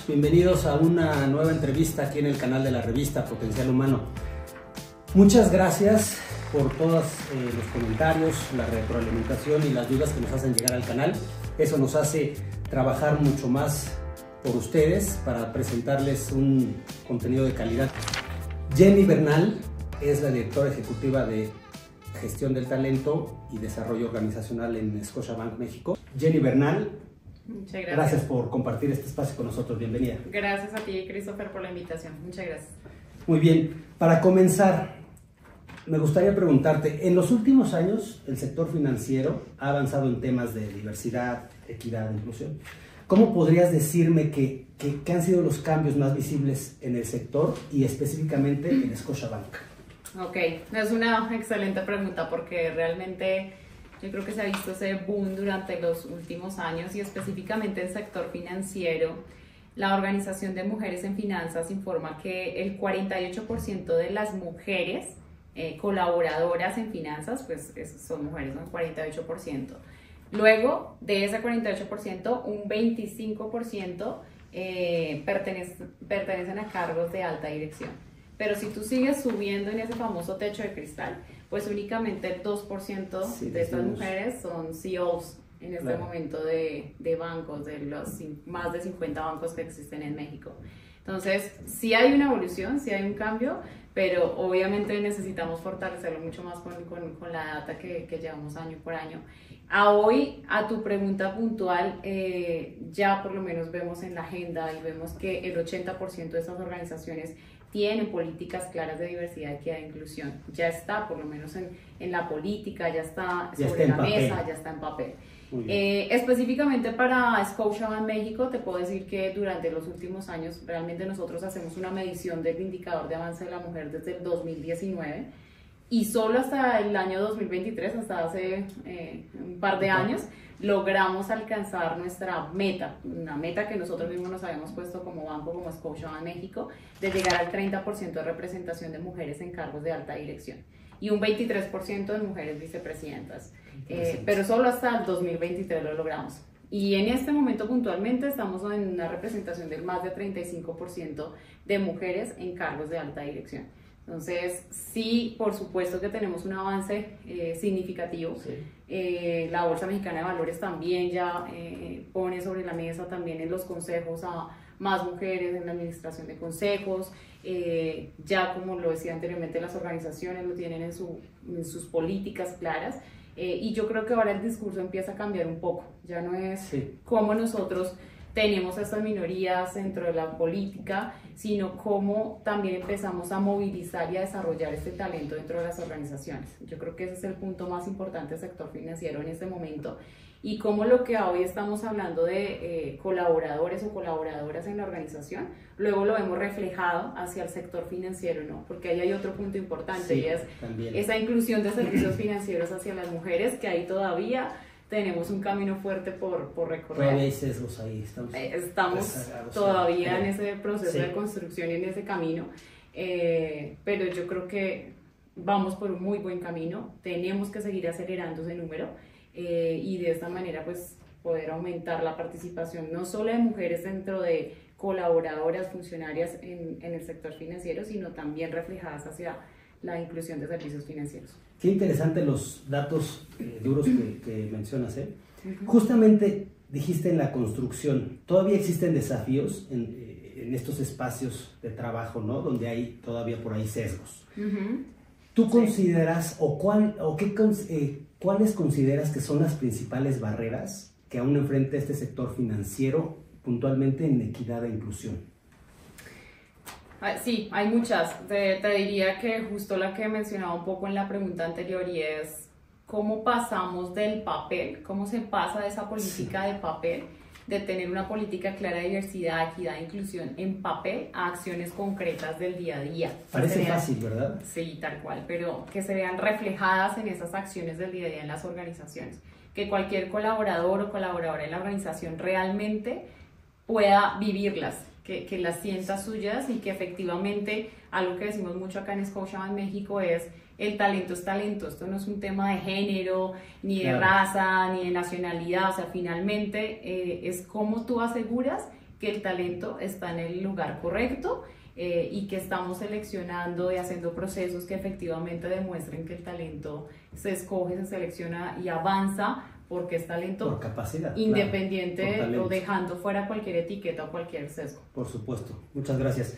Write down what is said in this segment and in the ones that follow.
bienvenidos a una nueva entrevista aquí en el canal de la revista Potencial Humano. Muchas gracias por todos los comentarios, la retroalimentación y las dudas que nos hacen llegar al canal. Eso nos hace trabajar mucho más por ustedes para presentarles un contenido de calidad. Jenny Bernal es la directora ejecutiva de Gestión del Talento y Desarrollo Organizacional en Scotiabank México. Jenny Bernal, muchas gracias. Gracias por compartir este espacio con nosotros. Bienvenida. Gracias a ti, Christopher, por la invitación. Muchas gracias. Muy bien. Para comenzar, me gustaría preguntarte, en los últimos años el sector financiero ha avanzado en temas de diversidad, equidad, inclusión. ¿Cómo podrías decirme que han sido los cambios más visibles en el sector y específicamente en Scotiabank? Ok, es una excelente pregunta porque realmente yo creo que se ha visto ese boom durante los últimos años y específicamente en el sector financiero. La Organización de Mujeres en Finanzas informa que el 48% de las mujeres colaboradoras en finanzas, pues son mujeres, ¿no? 48%. Luego de ese 48%, un 25% pertenecen a cargos de alta dirección. Pero si tú sigues subiendo en ese famoso techo de cristal, pues únicamente el 2% de estas mujeres son CEOs en este momento de bancos, de los más de 50 bancos que existen en México. Entonces, sí hay una evolución, sí hay un cambio, pero obviamente necesitamos fortalecerlo mucho más con la data que llevamos año por año. Hoy, a tu pregunta puntual, ya por lo menos vemos en la agenda y vemos que el 80% de estas organizaciones tienen políticas claras de diversidad, equidad e inclusión. Ya está, por lo menos en la política, ya está sobre la mesa, ya está en papel. Específicamente para Scotiabank México, te puedo decir que durante los últimos años realmente nosotros hacemos una medición del indicador de avance de la mujer desde el 2019 y solo hasta el año 2023, hasta hace un par de años, logramos alcanzar nuestra meta, una meta que nosotros mismos nos habíamos puesto como banco, como Scotiabank México, de llegar al 30% de representación de mujeres en cargos de alta dirección y un 23% de mujeres vicepresidentas. Pero solo hasta el 2023 lo logramos. Y en este momento puntualmente estamos en una representación del más de 35% de mujeres en cargos de alta dirección. Entonces, sí, por supuesto que tenemos un avance significativo. La Bolsa Mexicana de Valores también ya pone sobre la mesa también en los consejos a más mujeres en la administración de consejos. Ya, como lo decía anteriormente, las organizaciones lo tienen en sus políticas claras. Y yo creo que ahora el discurso empieza a cambiar un poco. Ya no es cómo nosotros tenemos a estas minorías dentro de la política, sino cómo también empezamos a movilizar y a desarrollar este talento dentro de las organizaciones. Yo creo que ese es el punto más importante del sector financiero en este momento y cómo lo que hoy estamos hablando de colaboradores o colaboradoras en la organización, luego lo hemos reflejado hacia el sector financiero, ¿no? Porque ahí hay otro punto importante y es esa inclusión de servicios financieros hacia las mujeres, que ahí todavía tenemos un camino fuerte por recorrer. Todavía hay sesgos ahí. Estamos todavía en ese proceso de construcción y en ese camino, pero yo creo que vamos por un muy buen camino. Tenemos que seguir acelerando ese número y de esta manera pues poder aumentar la participación no solo de mujeres dentro de colaboradoras, funcionarias en el sector financiero, sino también reflejadas hacia la inclusión de servicios financieros. Qué interesante los datos duros que mencionas. Justamente dijiste en la construcción, todavía existen desafíos en estos espacios de trabajo, ¿no? Donde hay todavía por ahí sesgos. ¿Tú consideras cuáles consideras que son las principales barreras que aún enfrenta este sector financiero puntualmente en equidad e inclusión? Sí, hay muchas. Te diría que justo la que mencionaba un poco en la pregunta anterior y es cómo pasamos del papel, cómo se pasa de esa política de papel, de tener una política clara de diversidad, equidad e inclusión en papel a acciones concretas del día a día. Parece fácil, ¿verdad? Sí, tal cual, pero que se vean reflejadas en esas acciones del día a día en las organizaciones. Que cualquier colaborador o colaboradora en la organización realmente pueda vivirlas, que las sienta suyas y que efectivamente, algo que decimos mucho acá en Scotiabank México es el talento es talento. Esto no es un tema de género, ni de raza, ni de nacionalidad. O sea, finalmente es cómo tú aseguras que el talento está en el lugar correcto y que estamos seleccionando y haciendo procesos que efectivamente demuestren que el talento se escoge, se selecciona y avanza porque es talento por capacidad, independiente, claro, o dejando fuera cualquier etiqueta o cualquier sesgo. Por supuesto, muchas gracias.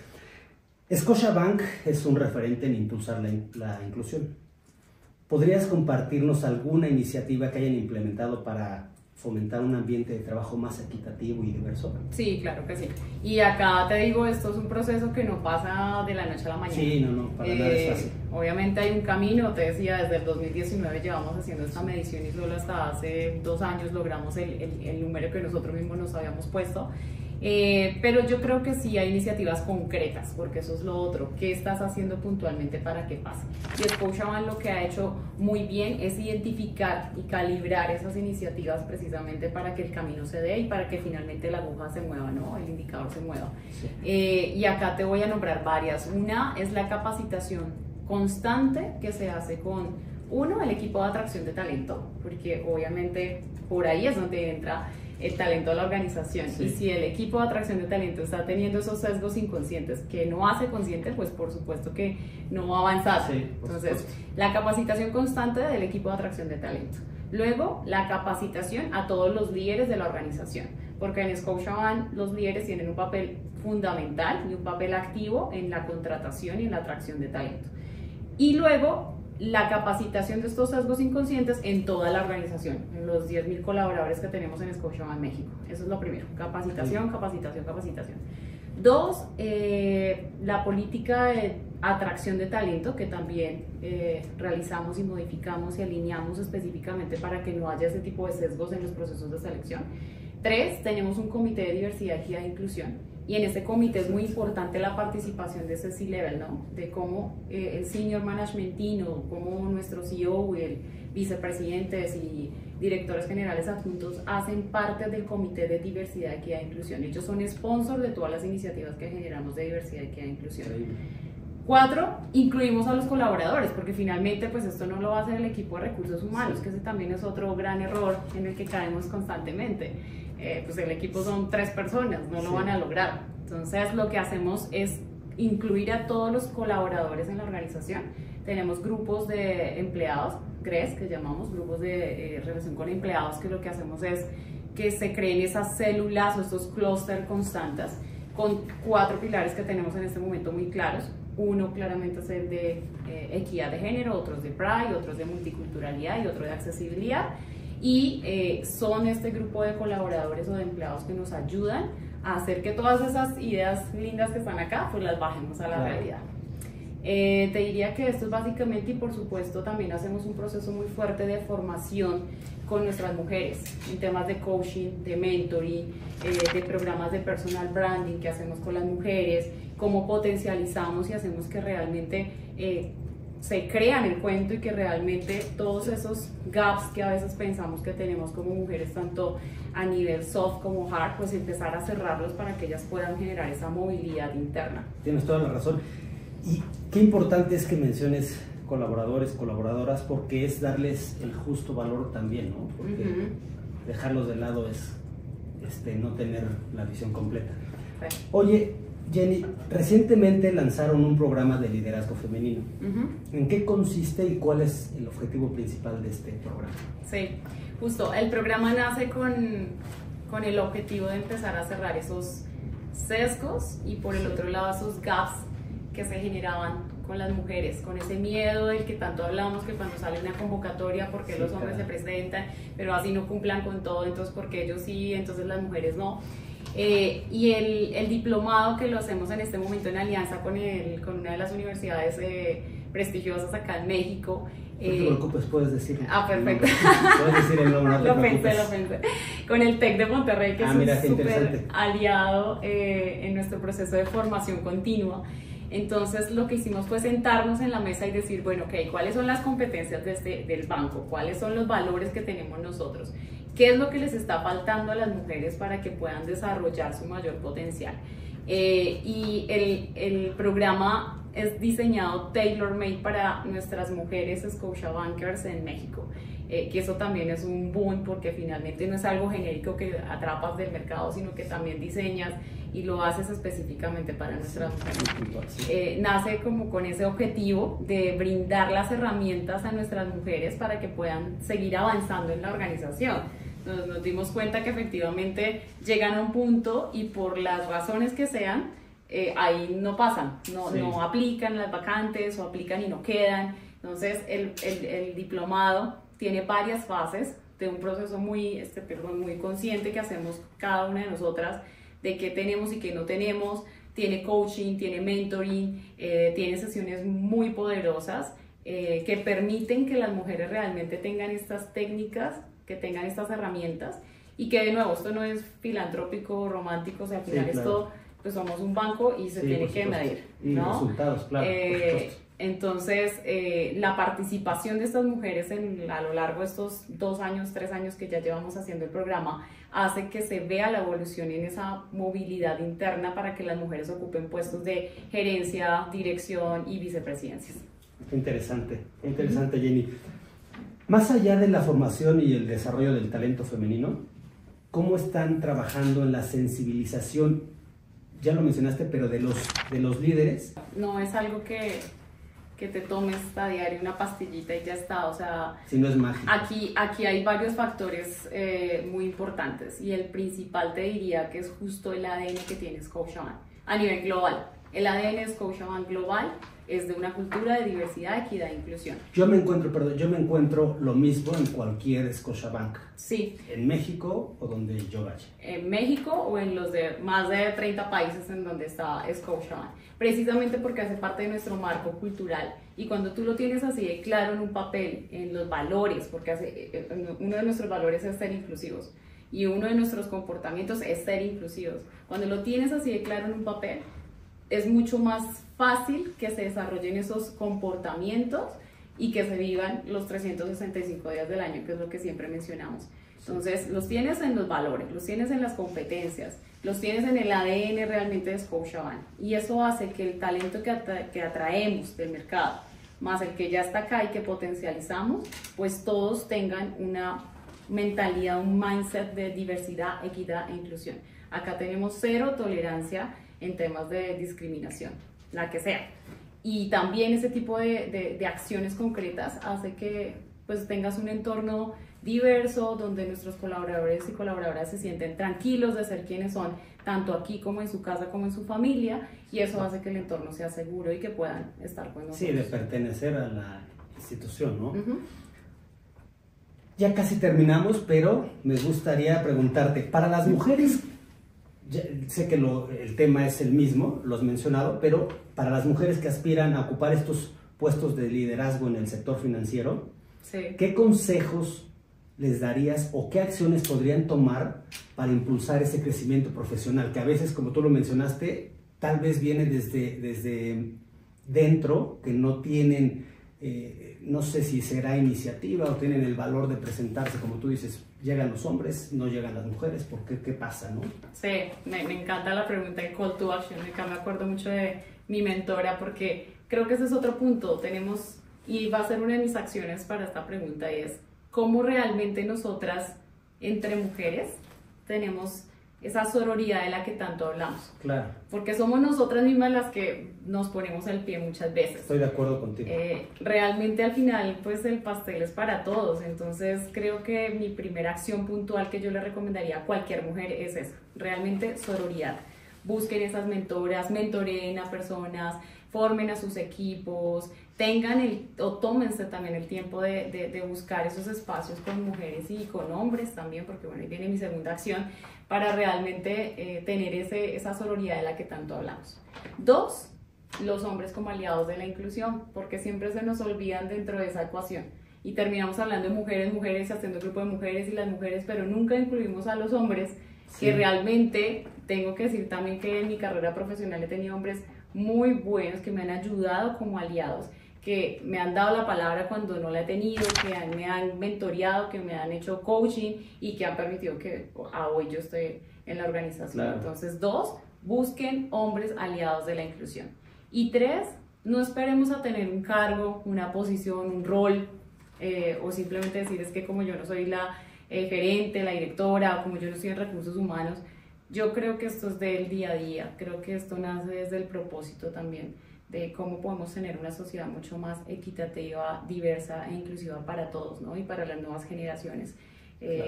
Scotiabank es un referente en impulsar la inclusión. ¿Podrías compartirnos alguna iniciativa que hayan implementado para fomentar un ambiente de trabajo más equitativo y diverso? Sí, claro que sí. Y acá te digo, esto es un proceso que no pasa de la noche a la mañana. Sí, no, para nada es fácil. Obviamente hay un camino, te decía, desde el 2019 llevamos haciendo esta medición y solo hasta hace 2 años logramos el número que nosotros mismos nos habíamos puesto. Pero yo creo que sí hay iniciativas concretas, porque eso es lo otro. ¿Qué estás haciendo puntualmente para que pase? Y Scotiabank lo que ha hecho muy bien es identificar y calibrar esas iniciativas precisamente para que el camino se dé y para que finalmente la aguja se mueva, ¿no? El indicador se mueva. Sí. Y acá te voy a nombrar varias. Una es la capacitación constante que se hace con, uno, el equipo de atracción de talento, porque obviamente por ahí es donde entra el talento de la organización. Sí. Y si el equipo de atracción de talento está teniendo esos sesgos inconscientes que no hace consciente, pues por supuesto que no va a avanzar. Sí, entonces, la capacitación constante del equipo de atracción de talento. Luego, la capacitación a todos los líderes de la organización, porque en Scotiabank los líderes tienen un papel fundamental y un papel activo en la contratación y en la atracción de talento. Y luego, la capacitación de estos sesgos inconscientes en toda la organización, en los 10.000 colaboradores que tenemos en Scotiabank México. Eso es lo primero, capacitación, capacitación, capacitación. 2, la política de atracción de talento, que también realizamos y modificamos y alineamos específicamente para que no haya ese tipo de sesgos en los procesos de selección. 3, tenemos un comité de diversidad, equidad e inclusión. Y en ese comité es muy importante la participación de ese C-Level, ¿no? De cómo el senior management team, o cómo nuestro CEO y el vicepresidentes y directores generales adjuntos hacen parte del comité de diversidad, equidad e inclusión. Ellos son sponsors de todas las iniciativas que generamos de diversidad, equidad e inclusión. 4, incluimos a los colaboradores, porque finalmente pues esto no lo va a hacer el equipo de recursos humanos, que ese también es otro gran error en el que caemos constantemente. Pues el equipo son 3 personas, no lo van a lograr. Entonces lo que hacemos es incluir a todos los colaboradores en la organización. Tenemos grupos de empleados, GRES, que llamamos grupos de relación con empleados, que lo que hacemos es que se creen esas células o estos clústeres constantes con 4 pilares que tenemos en este momento muy claros. Uno claramente es el de equidad de género, otros de Pride, otros de multiculturalidad y otro de accesibilidad. Y son este grupo de colaboradores o de empleados que nos ayudan a hacer que todas esas ideas lindas que están acá, pues las bajemos a la realidad. Te diría que esto es básicamente, y por supuesto también hacemos un proceso muy fuerte de formación con nuestras mujeres en temas de coaching, de mentoring, de programas de personal branding que hacemos con las mujeres, cómo potencializamos y hacemos que realmente se crean el cuento y que realmente todos esos gaps que a veces pensamos que tenemos como mujeres, tanto a nivel soft como hard, pues empezar a cerrarlos para que ellas puedan generar esa movilidad interna. Tienes toda la razón. Y qué importante es que menciones colaboradores, colaboradoras, porque es darles el justo valor también, ¿no? Porque dejarlos de lado es no tener la visión completa. Sí. Oye, Jenny, recientemente lanzaron un programa de liderazgo femenino. ¿En qué consiste y cuál es el objetivo principal de este programa? Sí, justo, el programa nace con el objetivo de empezar a cerrar esos sesgos y por el otro lado esos gaps que se generaban con las mujeres, con ese miedo del que tanto hablamos, que cuando sale una convocatoria, porque los hombres se presentan, pero así no cumplan con todo, entonces porque ellos sí, entonces las mujeres no. Y el diplomado que lo hacemos en este momento en alianza con una de las universidades prestigiosas acá en México. No te preocupes, puedes decirlo. Ah, perfecto. Puedes decir el nombre, no te preocupes. Lo pensé. Con el TEC de Monterrey, que es un súper aliado en nuestro proceso de formación continua. Entonces lo que hicimos fue sentarnos en la mesa y decir, bueno, ok, ¿cuáles son las competencias del banco? ¿Cuáles son los valores que tenemos nosotros? ¿Qué es lo que les está faltando a las mujeres para que puedan desarrollar su mayor potencial? Y el programa es diseñado tailor-made para nuestras mujeres Scotiabankers en México. Que eso también es un boom porque finalmente no es algo genérico que atrapas del mercado, sino que también diseñas y lo haces específicamente para nuestras mujeres. Nace como con ese objetivo de brindar las herramientas a nuestras mujeres para que puedan seguir avanzando en la organización. Nos dimos cuenta que efectivamente llegan a un punto y por las razones que sean, ahí no pasan, no aplican las vacantes o aplican y no quedan. Entonces el diplomado tiene varias fases de un proceso muy consciente que hacemos cada una de nosotras de qué tenemos y qué no tenemos. Tiene coaching, tiene mentoring, tiene sesiones muy poderosas que permiten que las mujeres realmente tengan estas técnicas, que tengan estas herramientas y que de nuevo esto no es filantrópico, romántico, o sea, al final esto pues somos un banco y se tiene que medir, ¿no? Y resultados, claro. Entonces, la participación de estas mujeres a lo largo de estos 2 años, 3 años que ya llevamos haciendo el programa, hace que se vea la evolución en esa movilidad interna para que las mujeres ocupen puestos de gerencia, dirección y vicepresidencias. Interesante, Jenny. Más allá de la formación y el desarrollo del talento femenino, ¿cómo están trabajando en la sensibilización? Ya lo mencionaste, pero de los líderes. No es algo que te tomes a diario una pastillita y ya está, o sea, si no es mágico. Aquí hay varios factores muy importantes y el principal te diría que es justo el ADN que tiene Scotiabank a nivel global. El ADN de Scotiabank global es de una cultura de diversidad, equidad e inclusión. Yo me encuentro lo mismo en cualquier Scotiabank. Sí. En México o donde yo vaya. En México o en los de más de 30 países en donde está Scotiabank. Precisamente porque hace parte de nuestro marco cultural. Y cuando tú lo tienes así de claro en un papel, en los valores, porque uno de nuestros valores es ser inclusivos. Y uno de nuestros comportamientos es ser inclusivos. Cuando lo tienes así de claro en un papel, es mucho más fácil que se desarrollen esos comportamientos y que se vivan los 365 días del año, que es lo que siempre mencionamos. Entonces, los tienes en los valores, los tienes en las competencias, los tienes en el ADN realmente de Scotiabank. Y eso hace que el talento que atraemos del mercado, más el que ya está acá y que potencializamos, pues todos tengan una mentalidad, un mindset de diversidad, equidad e inclusión. Acá tenemos cero tolerancia en temas de discriminación, la que sea. Y también ese tipo de acciones concretas hace que pues tengas un entorno diverso, donde nuestros colaboradores y colaboradoras se sienten tranquilos de ser quienes son, tanto aquí como en su casa como en su familia, y eso hace que el entorno sea seguro y que puedan estar con nosotros. Sí, de pertenecer a la institución, ¿no? Ya casi terminamos, pero me gustaría preguntarte, para las mujeres, ya sé que el tema es el mismo, lo has mencionado, pero para las mujeres que aspiran a ocupar estos puestos de liderazgo en el sector financiero, ¿qué consejos les darías o qué acciones podrían tomar para impulsar ese crecimiento profesional? Que a veces, como tú lo mencionaste, tal vez viene desde dentro, que no tienen, no sé si será iniciativa o tienen el valor de presentarse, como tú dices, llegan los hombres, no llegan las mujeres, ¿por qué? ¿Qué pasa, no? Sí, me encanta la pregunta de call to action, me acuerdo mucho de mi mentora porque creo que ese es otro punto, y va a ser una de mis acciones para esta pregunta, es cómo realmente nosotras, entre mujeres, tenemos esa sororidad de la que tanto hablamos. Claro. Porque somos nosotras mismas las que nos ponemos el pie muchas veces. Estoy de acuerdo contigo. Realmente al final, pues el pastel es para todos. Entonces creo que mi primera acción puntual que yo le recomendaría a cualquier mujer es esa. Realmente sororidad. Busquen esas mentoras, mentoreen a personas, formen a sus equipos, tómense también el tiempo de buscar esos espacios con mujeres y con hombres también, porque bueno, ahí viene mi segunda acción, para realmente tener esa sororidad de la que tanto hablamos. 2, los hombres como aliados de la inclusión, porque siempre se nos olvidan dentro de esa ecuación y terminamos hablando de mujeres, haciendo grupo de mujeres y las mujeres, pero nunca incluimos a los hombres, que realmente tengo que decir también que en mi carrera profesional he tenido hombres muy buenos que me han ayudado como aliados, que me han dado la palabra cuando no la he tenido, que me han mentoreado, que me han hecho coaching y que han permitido que hoy yo esté en la organización. Claro. Entonces, 2, busquen hombres aliados de la inclusión. Y 3, no esperemos a tener un cargo, una posición, un rol, o simplemente decir es que como yo no soy la gerente, la directora, o como yo no estoy en recursos humanos. Yo creo que esto es del día a día, creo que esto nace desde el propósito también de cómo podemos tener una sociedad mucho más equitativa, diversa e inclusiva para todos, ¿no? Y para las nuevas generaciones. Claro.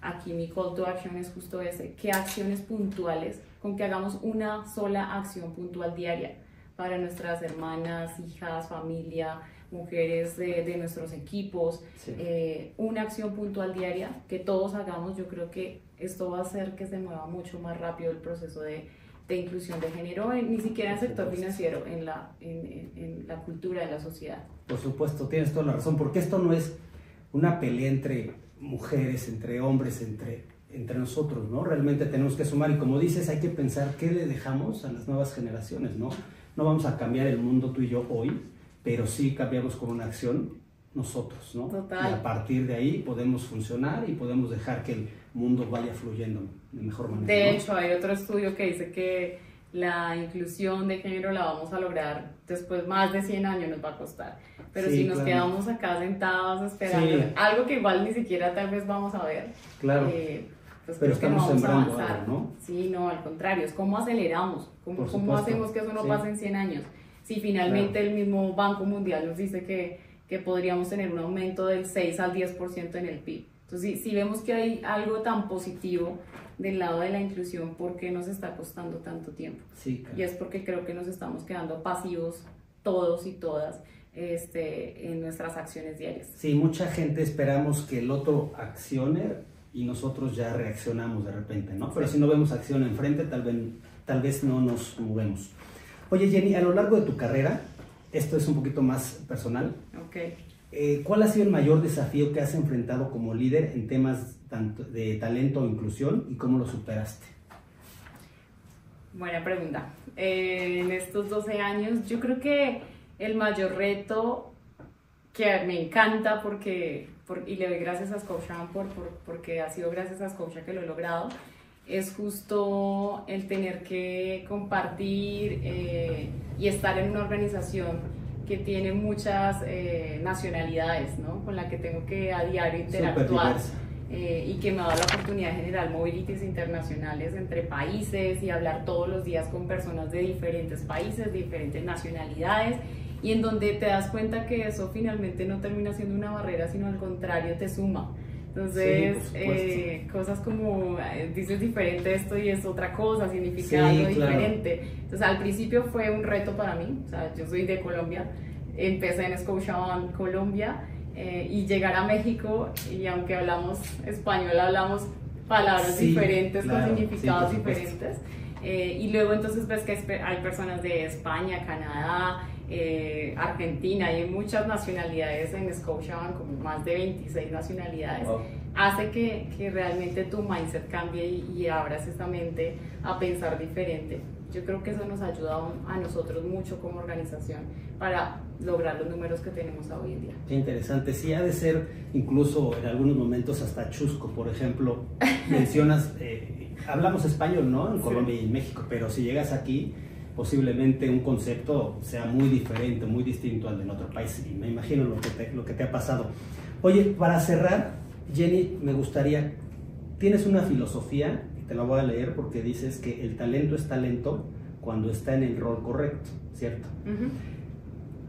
Aquí mi call to action es justo ese, ¿qué acciones puntuales? Con que hagamos una sola acción puntual diaria para nuestras hermanas, hijas, familia, mujeres de nuestros equipos, sí. Una acción puntual diaria que todos hagamos. Yo creo que esto va a hacer que se mueva mucho más rápido el proceso de inclusión de género, ni siquiera en el sector financiero, en la cultura de la sociedad. Por supuesto, tienes toda la razón, porque esto no es una pelea entre mujeres, entre hombres, entre nosotros, ¿no? Realmente tenemos que sumar, y como dices, hay que pensar qué le dejamos a las nuevas generaciones, ¿no? No vamos a cambiar el mundo tú y yo hoy, pero sí cambiamos con una acción nosotros, ¿no? Total. Y a partir de ahí podemos funcionar y podemos dejar que el mundo vaya fluyendo de mejor manera. De ¿no? hecho, hay otro estudio que dice que la inclusión de género la vamos a lograr después, más de 100 años nos va a costar. Pero sí, si nos quedamos acá sentados esperando, sí. Algo que igual ni siquiera tal vez vamos a ver. Claro. Pues pero estamos sembrando algo, ¿no? Sí, no, al contrario, es cómo aceleramos, cómo hacemos que eso no pase en 100 años. Si finalmente el mismo Banco Mundial nos dice que podríamos tener un aumento del 6 al 10% en el PIB. Entonces, si vemos que hay algo tan positivo del lado de la inclusión, ¿por qué nos está costando tanto tiempo? Sí, claro. Y es porque creo que nos estamos quedando pasivos todos y todas en nuestras acciones diarias. Sí, mucha gente esperamos que el otro accione y nosotros ya reaccionamos de repente, ¿no? Pero si no vemos acción enfrente, tal vez no nos movemos. Oye, Jenny, a lo largo de tu carrera, esto es un poquito más personal. Okay. ¿Cuál ha sido el mayor desafío que has enfrentado como líder en temas tanto de talento o inclusión y cómo lo superaste? Buena pregunta. En estos 12 años, yo creo que el mayor reto que me encanta y le doy gracias a Scotiabank porque ha sido gracias a Scotia que lo he logrado, es justo el tener que compartir y estar en una organización que tiene muchas nacionalidades, ¿no? Con la que tengo que a diario interactuar y que me da la oportunidad de generar movilities internacionales entre países y hablar todos los días con personas de diferentes países, diferentes nacionalidades, y en donde te das cuenta que eso finalmente no termina siendo una barrera, sino al contrario te suma. Entonces, sí, cosas como dices diferente esto y es otra cosa, significa algo diferente. Claro. Entonces, al principio fue un reto para mí, o sea, yo soy de Colombia, empecé en Scotiabank Colombia y llegar a México, y aunque hablamos español, hablamos palabras diferentes, claro, con significados diferentes. Y luego entonces ves que hay personas de España, Canadá, Argentina, y hay muchas nacionalidades en Scotiabank, como más de 26 nacionalidades. Wow. Hace que realmente tu mindset cambie y abras esta mente a pensar diferente. Yo creo que eso nos ayuda a nosotros mucho como organización para lograr los números que tenemos hoy en día. Qué interesante. Sí, ha de ser incluso en algunos momentos hasta chusco. Por ejemplo, mencionas, hablamos español, ¿no? En Colombia y en México, pero si llegas aquí, posiblemente un concepto sea muy diferente, muy distinto al de otro país, y me imagino lo que te ha pasado. Oye, para cerrar, Jenny, me gustaría, tienes una filosofía, te la voy a leer porque dices que el talento es talento cuando está en el rol correcto, ¿cierto?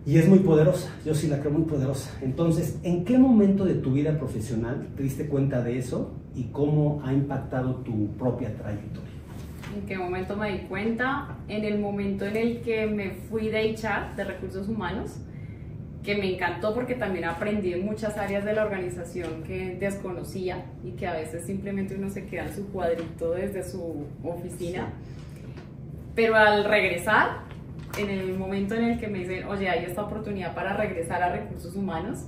Y es muy poderosa, yo sí la creo muy poderosa. Entonces, ¿en qué momento de tu vida profesional te diste cuenta de eso y cómo ha impactado tu propia trayectoria? ¿En qué momento me di cuenta? En el momento en el que me fui de HR, de recursos humanos, que me encantó porque también aprendí en muchas áreas de la organización que desconocía y que a veces simplemente uno se queda en su cuadrito desde su oficina. Pero al regresar, en el momento en el que me dicen, oye, hay esta oportunidad para regresar a recursos humanos,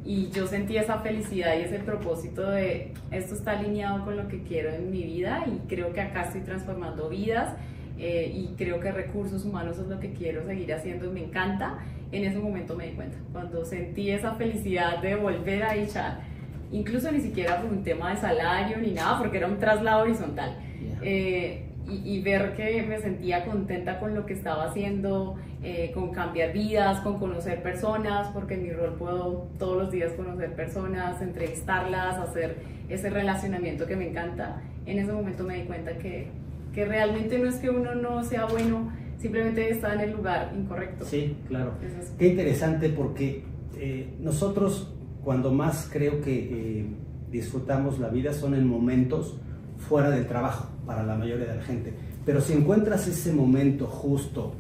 y yo sentí esa felicidad y ese propósito de esto está alineado con lo que quiero en mi vida y creo que acá estoy transformando vidas y creo que recursos humanos es lo que quiero seguir haciendo y me encanta. En ese momento me di cuenta, cuando sentí esa felicidad de volver a HR, incluso ni siquiera por un tema de salario ni nada, porque era un traslado horizontal. y ver que me sentía contenta con lo que estaba haciendo, con cambiar vidas, con conocer personas, porque en mi rol puedo todos los días conocer personas, entrevistarlas, hacer ese relacionamiento que me encanta. En ese momento me di cuenta que realmente no es que uno no sea bueno, simplemente está en el lugar incorrecto. Sí, claro. Qué interesante, porque nosotros cuando más creo que disfrutamos la vida son en momentos fuera del trabajo, para la mayoría de la gente. Pero si encuentras ese momento justo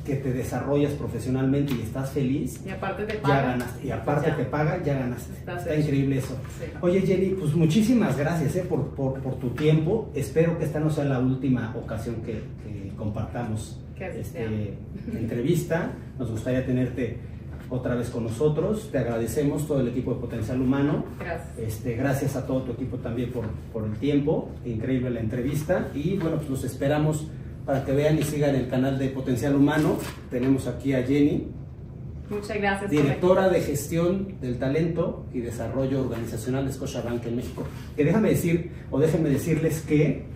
que te desarrollas profesionalmente y estás feliz, y aparte te paga, ya ganaste. Y aparte te paga, ya ganaste. Está increíble eso. Sí. Oye, Jenny, pues muchísimas gracias por tu tiempo. Espero que esta no sea la última ocasión que compartamos esta entrevista. Nos gustaría tenerte otra vez con nosotros. Te agradecemos, todo el equipo de Potencial Humano. Gracias. Gracias a todo tu equipo también por el tiempo. Increíble la entrevista. Y bueno, pues los esperamos para que vean y sigan el canal de Potencial Humano. Tenemos aquí a Jenny. Muchas gracias. Directora de Gestión del Talento y Desarrollo Organizacional de Scotiabank en México. Que déjenme decirles que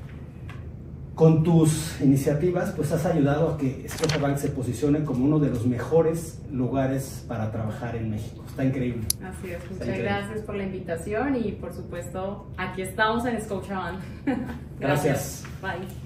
con tus iniciativas pues has ayudado a que Scotiabank se posicione como uno de los mejores lugares para trabajar en México. Está increíble. Así es, muchas gracias por la invitación y por supuesto aquí estamos en Scotiabank. Gracias. Bye.